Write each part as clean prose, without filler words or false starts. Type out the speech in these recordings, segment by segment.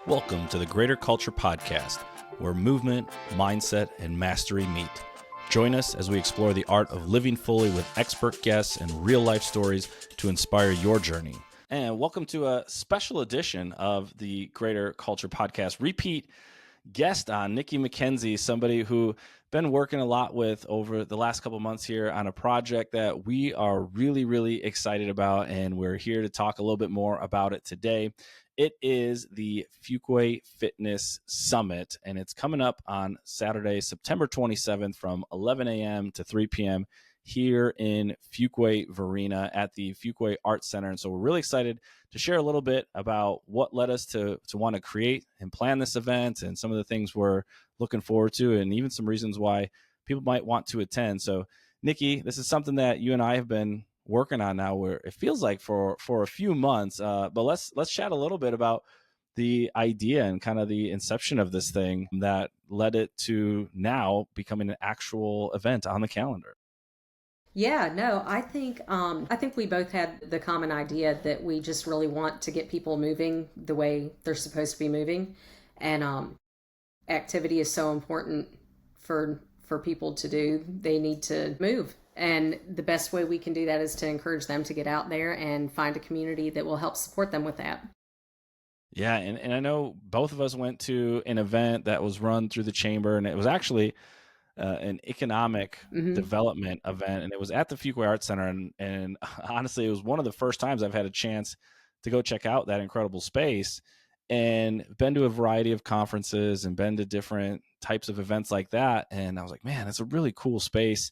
Welcome to the Greater Culture Podcast, where movement, mindset, and mastery meet. Join us as we explore the art of living fully with expert guests and real-life stories to inspire your journey. And welcome to a special edition of the Greater Culture Podcast. Repeat guest on, Nickie McKenzie, somebody who been working a lot with over the last couple months here on a project that we are really excited about, and we're here to talk a little bit more about it today. It is the Fuquay Fitness Summit, and it's coming up on Saturday, September 27th from 11 a.m. to 3 p.m. here in Fuquay Varina at the Fuquay Art Center. And so we're really excited to share a little bit about what led us to want to create and plan this event, and some of the things we're looking forward to, and even some reasons why people might want to attend. So Nickie, this is something that you and I have been working on now, where it feels like for a few months, but let's chat a little bit about the idea and kind of the inception of this thing that led it to now becoming an actual event on the calendar. Yeah, no, I think we both had the common idea that we just really want to get people moving the way they're supposed to be moving, and activity is so important for people to do. They need to move, and the best way we can do that is to encourage them to get out there and find a community that will help support them with that. Yeah, and I know both of us went to an event that was run through the chamber, and it was actually an economic development event, and it was at the Fuquay Art Center. And honestly, it was one of the first times I've had a chance to go check out that incredible space, and been to a variety of conferences and been to different types of events like that. And I was like, man, it's a really cool space.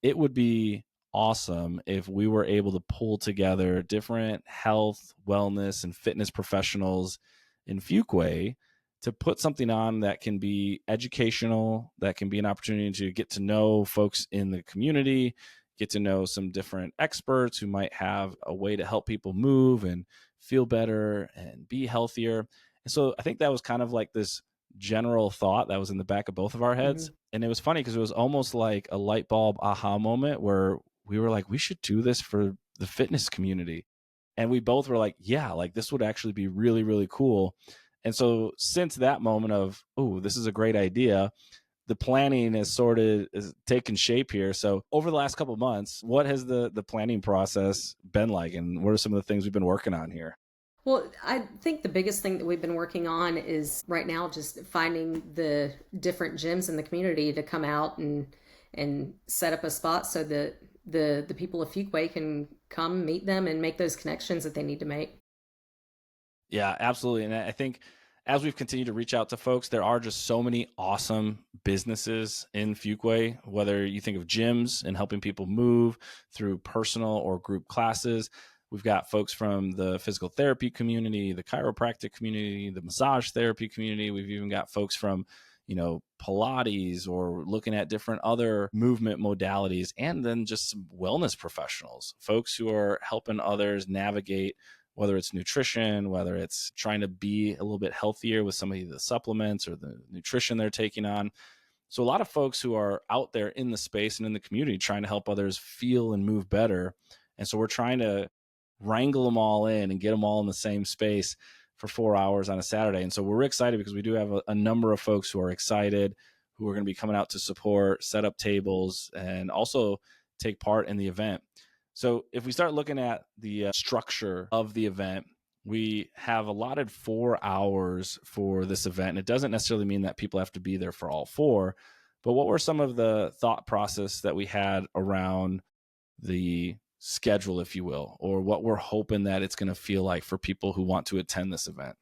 It would be awesome if we were able to pull together different health, wellness, and fitness professionals in Fuquay to put something on that can be educational, that can be an opportunity to get to know folks in the community, get to know some different experts who might have a way to help people move and feel better and be healthier. And so I think that was kind of like this general thought that was in the back of both of our heads. And it was funny because it was almost like a light bulb aha moment where we were like, we should do this for the fitness community. And we both were like, yeah, like this would actually be really cool. And so since that moment of, oh, this is a great idea, the planning has sort of taken shape here. So over the last couple of months, what has the planning process been like, and what are some of the things we've been working on here? Well, I think the biggest thing that we've been working on is right now just finding the different gyms in the community to come out and set up a spot so that the people of Fuquay can come meet them and make those connections that they need to make. Yeah, absolutely. And I think as we've continued to reach out to folks, there are just so many awesome businesses in Fuquay, whether you think of gyms and helping people move through personal or group classes. We've got folks from the physical therapy community, the chiropractic community, the massage therapy community. We've even got folks from, Pilates, or looking at different other movement modalities, and then just some wellness professionals, folks who are helping others navigate, whether it's nutrition, whether it's trying to be a little bit healthier with some of the supplements or the nutrition they're taking on. So a lot of folks who are out there in the space and in the community trying to help others feel and move better. And so we're trying to wrangle them all in and get them all in the same space for 4 hours on a Saturday. And so we're excited because we do have a number of folks who are excited, who are going to be coming out to support, set up tables, and also take part in the event. So if we start looking at the structure of the event, we have allotted 4 hours for this event. And it doesn't necessarily mean that people have to be there for all 4, but what were some of the thought process that we had around the schedule, if you will, or what we're hoping that it's going to feel like for people who want to attend this event?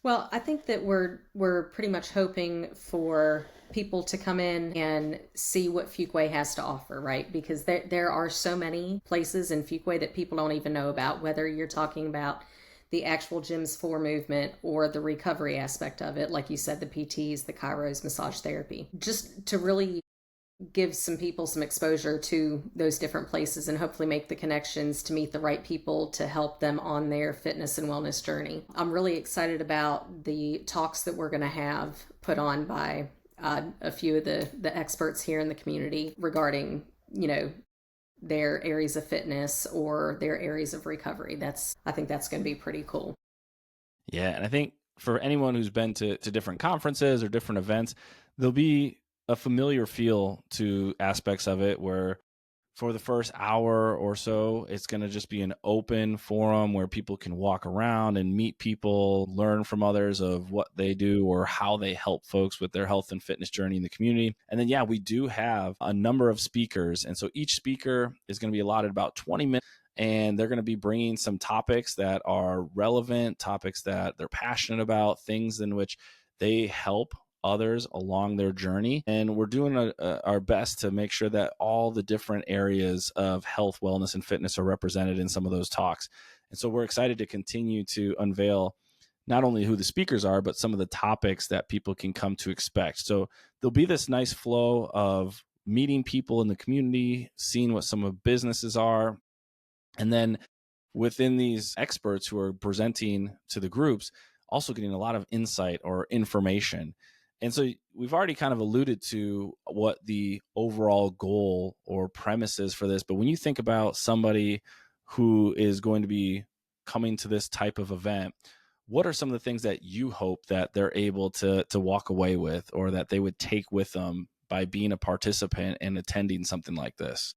Well, I think that we're pretty much hoping for people to come in and see what Fuquay has to offer, right? Because there are so many places in Fuquay that people don't even know about, whether you're talking about the actual gyms for movement or the recovery aspect of it, like you said, the PTs, the chiros, massage therapy, just to really give some people some exposure to those different places and hopefully make the connections to meet the right people to help them on their fitness and wellness journey. I'm really excited about the talks that we're going to have put on by a few of the experts here in the community regarding, their areas of fitness or their areas of recovery. I think that's going to be pretty cool. Yeah. And I think for anyone who's been to different conferences or different events, there'll be a familiar feel to aspects of it where for the first hour or so, it's going to just be an open forum where people can walk around and meet people, learn from others of what they do or how they help folks with their health and fitness journey in the community. And then, yeah, we do have a number of speakers. And so each speaker is going to be allotted about 20 minutes. And they're going to be bringing some topics that are relevant, topics that they're passionate about, things in which they help others along their journey. And we're doing our best to make sure that all the different areas of health, wellness, and fitness are represented in some of those talks. And so we're excited to continue to unveil not only who the speakers are, but some of the topics that people can come to expect. So there'll be this nice flow of meeting people in the community, seeing what some of businesses are, and then within these experts who are presenting to the groups, also getting a lot of insight or information. And so we've already kind of alluded to what the overall goal or premise is for this. But when you think about somebody who is going to be coming to this type of event, what are some of the things that you hope that they're able to walk away with, or that they would take with them by being a participant and attending something like this?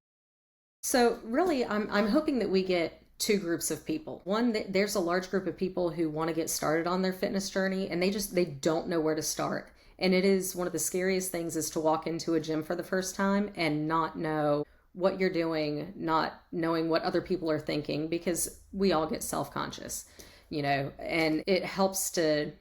So really, I'm hoping that we get two groups of people. One, there's a large group of people who want to get started on their fitness journey, and they don't know where to start. And it is one of the scariest things is to walk into a gym for the first time and not know what you're doing, not knowing what other people are thinking, because we all get self-conscious, and it helps to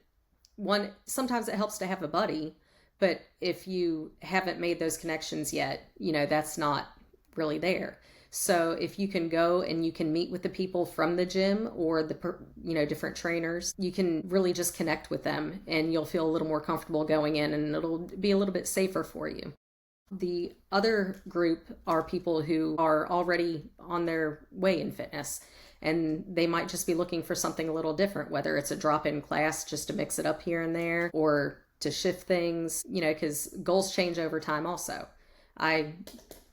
sometimes it helps to have a buddy, but if you haven't made those connections yet, that's not really there. So if you can go and you can meet with the people from the gym or different trainers, you can really just connect with them and you'll feel a little more comfortable going in, and it'll be a little bit safer for you. The other group are people who are already on their way in fitness, and they might just be looking for something a little different, whether it's a drop-in class just to mix it up here and there or to shift things, because goals change over time also. I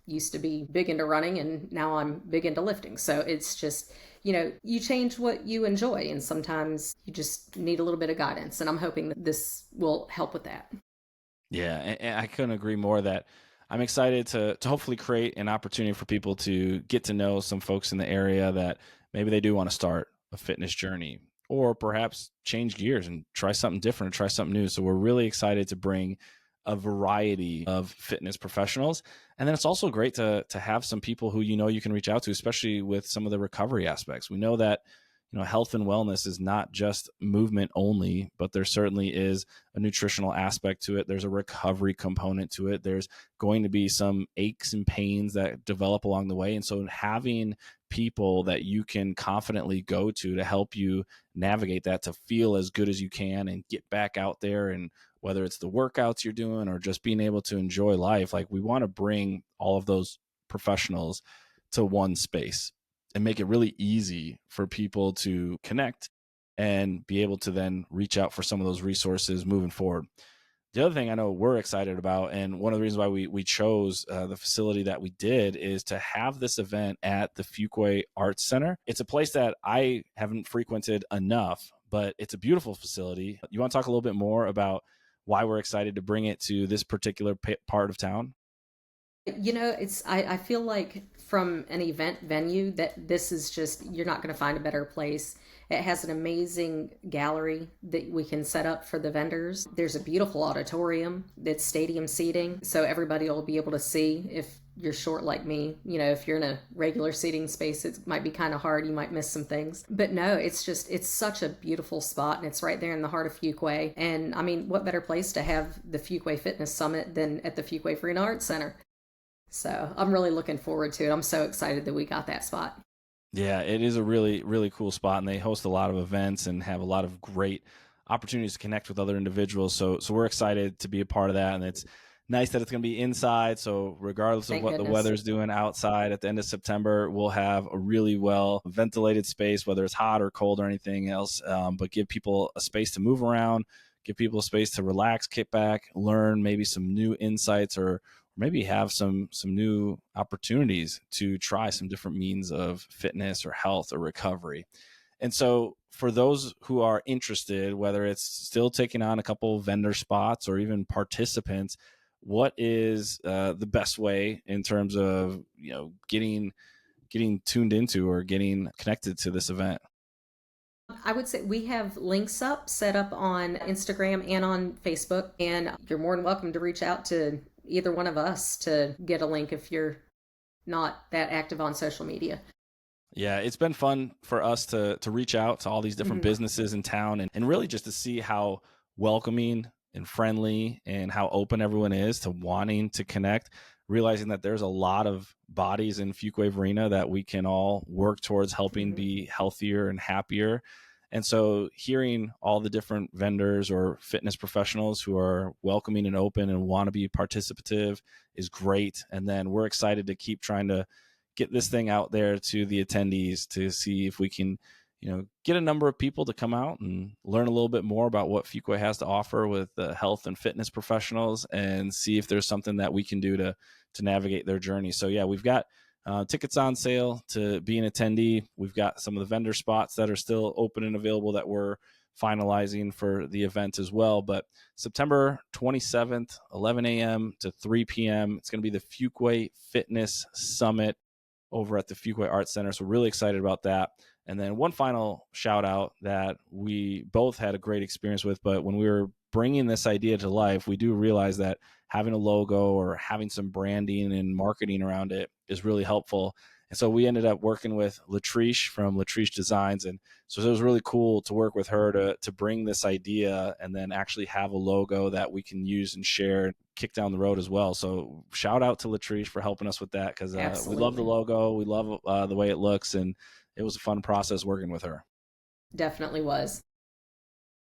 used to be big into running and now I'm big into lifting. So it's just, you change what you enjoy, and sometimes you just need a little bit of guidance. And I'm hoping that this will help with that. Yeah, and I couldn't agree more that I'm excited to hopefully create an opportunity for people to get to know some folks in the area that maybe they do want to start a fitness journey, or perhaps change gears and try something different, try something new. So we're really excited to bring a variety of fitness professionals. And then it's also great to have some people who you can reach out to, especially with some of the recovery aspects. We know that health and wellness is not just movement only, but there certainly is a nutritional aspect to it. There's a recovery component to it. There's going to be some aches and pains that develop along the way. And so having people that you can confidently go to help you navigate that, to feel as good as you can and get back out there, and whether it's the workouts you're doing or just being able to enjoy life, like we want to bring all of those professionals to one space and make it really easy for people to connect and be able to then reach out for some of those resources moving forward. The other thing I know we're excited about, and one of the reasons why we chose the facility that we did, is to have this event at the Fuquay Arts Center. It's a place that I haven't frequented enough, but it's a beautiful facility. You want to talk a little bit more about why we're excited to bring it to this particular part of town? I feel like from an event venue that this is just, you're not going to find a better place. It has an amazing gallery that we can set up for the vendors. There's a beautiful auditorium that's stadium seating, so everybody will be able to see. If you're short like me, if you're in a regular seating space, it might be kind of hard. You might miss some things. But no, it's such a beautiful spot, and it's right there in the heart of Fuquay. And I mean, what better place to have the Fuquay Fitness Summit than at the Fuquay Fitness Arts Center? So I'm really looking forward to it. I'm so excited that we got that spot. Yeah, it is a really, really cool spot, and they host a lot of events and have a lot of great opportunities to connect with other individuals. So we're excited to be a part of that, and it's nice that it's going to be inside. So regardless of Thank what the goodness. weather's doing outside at the end of September, we'll have a really well ventilated space, whether it's hot or cold or anything else, but give people a space to move around, give people a space to relax, kick back, learn maybe some new insights, or maybe have some new opportunities to try some different means of fitness or health or recovery. And so for those who are interested, whether it's still taking on a couple vendor spots or even participants, what is the best way in terms of getting tuned into or getting connected to this event? I would say we have links up set up on Instagram and on Facebook, and you're more than welcome to reach out to either one of us to get a link if you're not that active on social media. Yeah, it's been fun for us to reach out to all these different Mhm. businesses in town, and really just to see how welcoming and friendly and how open everyone is to wanting to connect, realizing that there's a lot of bodies in Fuquay Arena that we can all work towards helping Mhm. be healthier and happier. And so hearing all the different vendors or fitness professionals who are welcoming and open and want to be participative is great. And then we're excited to keep trying to get this thing out there to the attendees to see if we can, get a number of people to come out and learn a little bit more about what Fuquay has to offer with the health and fitness professionals, and see if there's something that we can do to navigate their journey. So yeah, we've got tickets on sale to be an attendee. We've got some of the vendor spots that are still open and available that we're finalizing for the event as well. But September 27th, 11 a.m. to 3 p.m., it's going to be the Fuquay Fitness Summit over at the Fuquay Arts Center. So we're really excited about that. And then one final shout out that we both had a great experience with, but when we were bringing this idea to life, we do realize that having a logo or having some branding and marketing around it is really helpful. And so we ended up working with Latrice from Latrice Designs. And so it was really cool to work with her to bring this idea and then actually have a logo that we can use and share and kick down the road as well. So shout out to Latrice for helping us with that, because we love the Absolutely. logo. We love the way it looks. And it was a fun process working with her. Definitely was.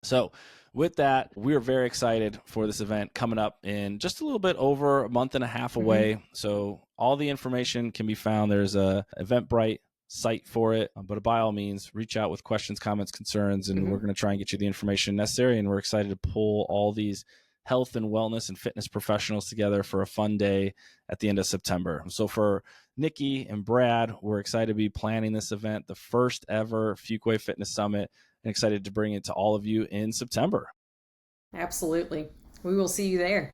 So, with that, we're very excited for this event coming up in just a little bit over a month and a half Hmm. away. So, all the information can be found. There's a Eventbrite site for it, but by all means, reach out with questions, comments, concerns, and we're Hmm. going to try and get you the information necessary. And we're excited to pull all these health and wellness and fitness professionals together for a fun day at the end of September. So, for Nickie and Brad, we're excited to be planning this event, the first ever Fuquay Fitness Summit, and excited to bring it to all of you in September. Absolutely. We will see you there.